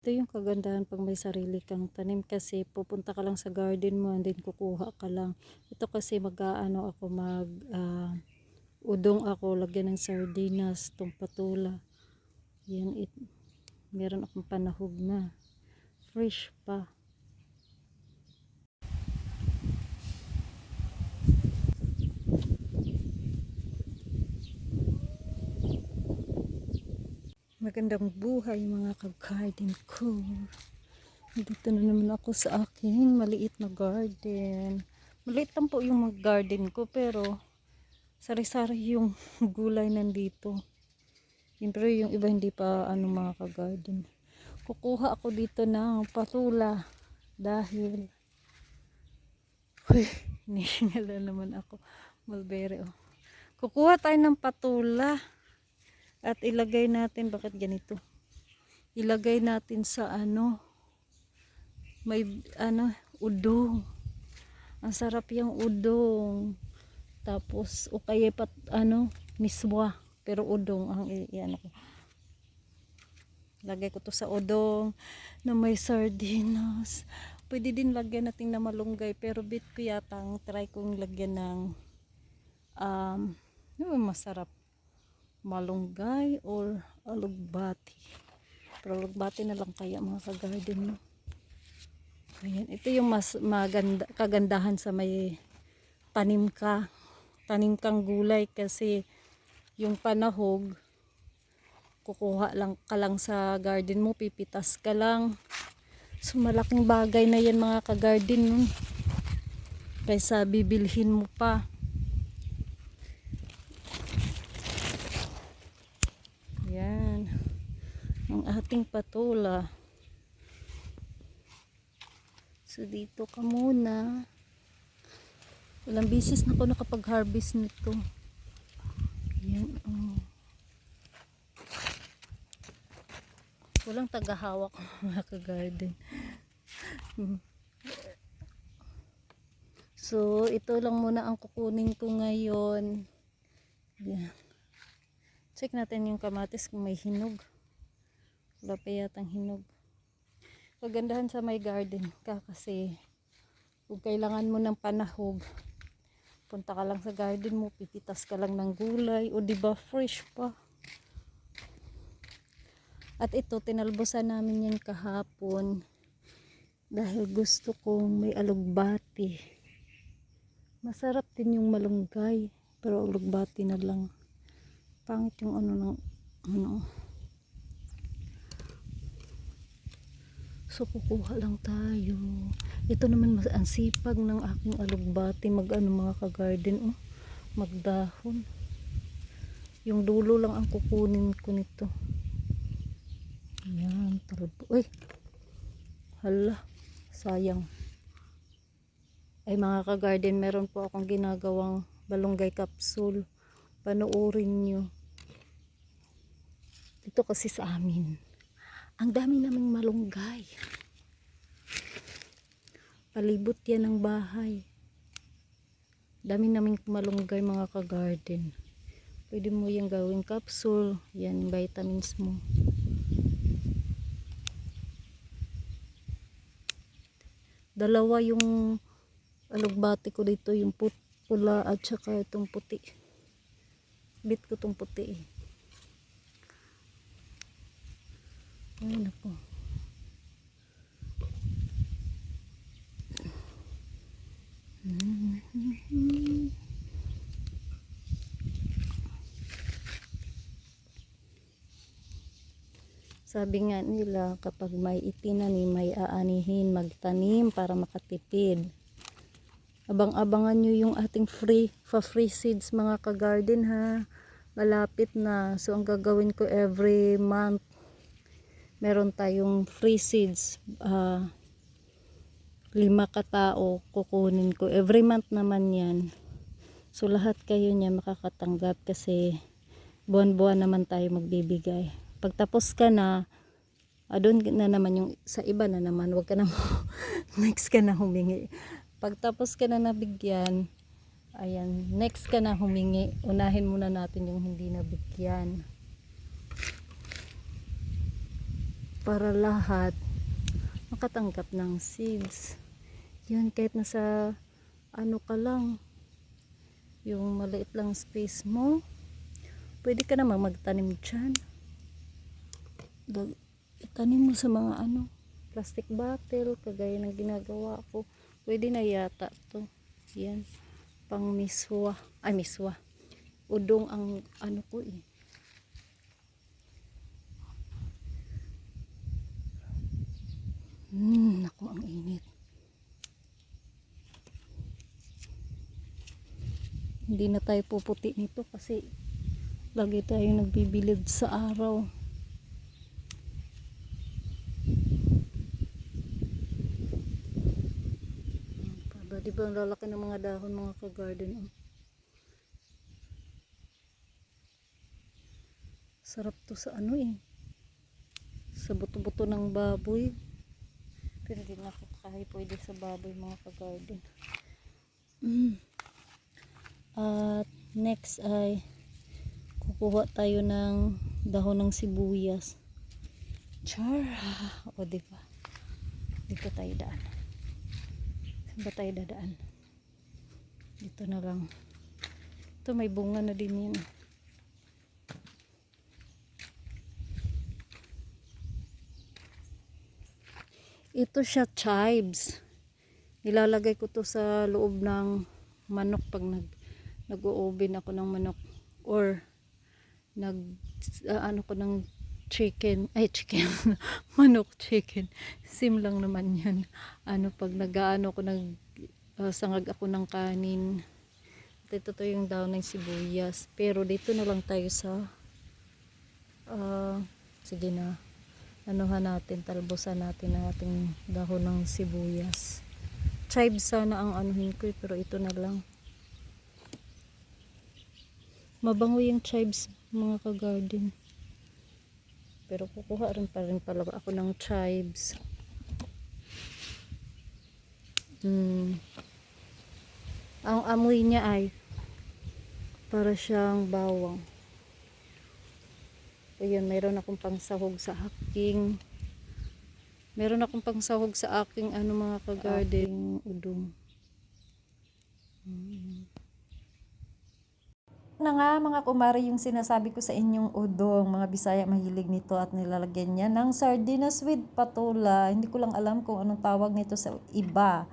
Ito yung kagandahan pag may sarili kang tanim kasi pupunta ka lang sa garden mo and then kukuha ka lang. Ito kasi udong ako, lagyan ng sardinas, tong patula. Yan, meron akong panahog na. Fresh pa. Magandang buhay mga ka-garden ko. Dito na naman ako sa aking maliit na garden. Maliit lang po yung garden ko pero sari-sari yung gulay nandito. Siyempre yung iba hindi pa mga ka-garden. Kukuha ako dito ng patula dahil hinihingal naman ako. Mulberry oh. Kukuha tayo ng patula. At ilagay natin, bakit ganito? Ilagay natin sa may udong. Ang sarap yung udong. Tapos o kaya miswa, pero udong ang ko. Lagay ko to sa udong na may sardinas. Pwede din lagyan natin na malunggay, pero bit ko yatang try kong lagyan ng masarap. Malunggay or alugbati. Pero alugbati na lang kaya mga ka-garden, no? Ayan, ito yung mas kagandahan sa may tanim kang gulay kasi yung panahog kukuha lang ka lang sa garden mo, pipitas ka lang. So malaking bagay na yan mga ka-garden, no? Kaysa bibilhin mo pa. Yan ang ating patula. So dito ka muna. Walang bisis na ako nakapag-harvest nito. Yan oh. Walang tagahawak mga ka-garden. So ito lang muna ang kukunin ko ngayon. Yan. Check natin yung kamatis kung may hinog. Wala pa yatang hinog. Kagandahan sa may garden ka kasi kung kailangan mo ng panahog, punta ka lang sa garden mo, pipitas ka lang ng gulay, o diba fresh pa. At ito, tinalbosan namin yan kahapon dahil gusto kong may alugbati. Masarap din yung malunggay, pero alugbati na lang. Pangit yung So kukuha lang tayo. Ito naman ang sipag ng aking alugbati mga ka-garden, magdahon. Yung dulo lang ang kukunin ko nito. Yan, talbo. Uy, hala, sayang. Ay mga ka-garden, meron po akong ginagawang balunggay capsule. Panoorin nyo. Ito kasi sa amin, ang dami naming malunggay. Palibot yan ng bahay. Dami naming malunggay mga ka-garden. Pwede mo yung gawing capsule. Yan, vitamins mo. Dalawa yung alugbati ko dito, yung pula at saka itong puti. Bit ko itong puti eh. Ayun ako. Sabi nga nila, kapag may itinanim, may aanihin, magtanim para makatipid. Abang-abangan nyo yung ating free seeds mga ka-garden ha. Malapit na. So ang gagawin ko every month, meron tayong free seeds. 5 katao kukunin ko. Every month naman yan. So lahat kayo niya makakatanggap kasi buwan-buwan naman tayo magbibigay. Pagtapos ka na, doon na naman yung sa iba na naman. Huwag ka na next ka na humingi. Pagtapos ka na nabigyan, ayan, next ka na humingi. Unahin muna natin yung hindi nabigyan. para lahat makatanggap ng seeds. Yun, kahit nasa ano ka lang, yung maliit lang space mo, pwede ka namang magtanim dyan. Itanim mo sa mga ano, plastic bottle, kagaya ng ginagawa ko. Pwede na yata to. Yan, pang miswa. Ay, miswa. Udong ang ano ko eh. Naku, ang init. Hindi na tayo puputi nito kasi lagi tayo nagbibilid sa araw. Di ba ang lalaki ng mga dahon, mga ka-garden, oh. Sarap to sa ano eh, sa buto-buto ng baboy, pero hindi na kakahay pwede sa baboy, mga ka-garden. At next ay kukuha tayo ng dahon ng sibuyas. Char, o diba, dito tayo daan. Saan ba tayo dadaan? Dito na lang. Ito may bunga na din yan. Ito siya chives. Nilalagay ko to sa loob ng manok pag nag-o-oven ako ng manok, or ano ko ng chicken, manok chicken. Sim lang naman yan. Ano, pag nag-ano ko, sangag ako ng kanin. At ito to yung daon ng sibuyas. Pero dito na lang tayo sa sige na, anuhan natin, talbosan natin ang ating dahon ng sibuyas. Chives sana ang anuhin ko, pero ito na lang. Mabango yung chives, mga ka-garden. Pero kukuha rin pala ako ng chives. Ang amoy niya ay para siyang bawang. Ayun, meron akong pangsahog sa aking ano, mga ka-garden, udong. Na nga mga kumari, yung sinasabi ko sa inyong udong, mga Bisaya mahilig nito at nilalagyan niya ng sardinas with patula. Hindi ko lang alam kung anong tawag nito sa iba.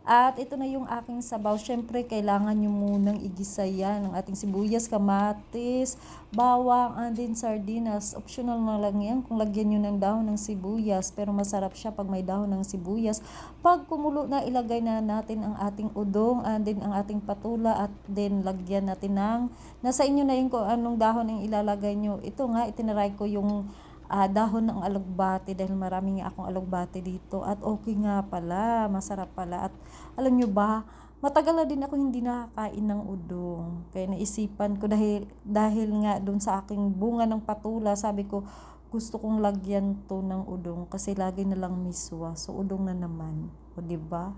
At ito na yung aking sabaw. Syempre, kailangan nyo munang igisa yan. Ang ating sibuyas, kamatis, bawang, and then sardinas. Optional na lang yan kung lagyan nyo ng dahon ng sibuyas. Pero masarap siya pag may dahon ng sibuyas. Pag kumulo na, ilagay na natin ang ating udong, and then ang ating patula, at then lagyan natin ng, nasa inyo na yun kung anong dahon ang ilalagay nyo. Ito nga, itinaray ko yung dahon ng alugbati dahil marami nga akong alugbati dito, at okay nga pala, masarap pala. At alam nyo ba, matagal na din ako hindi nakakain ng udong, kaya naisipan ko, dahil nga dun sa aking bunga ng patula, sabi ko gusto kong lagyan to ng udong kasi lagi na lang miswa, so udong na naman, o diba?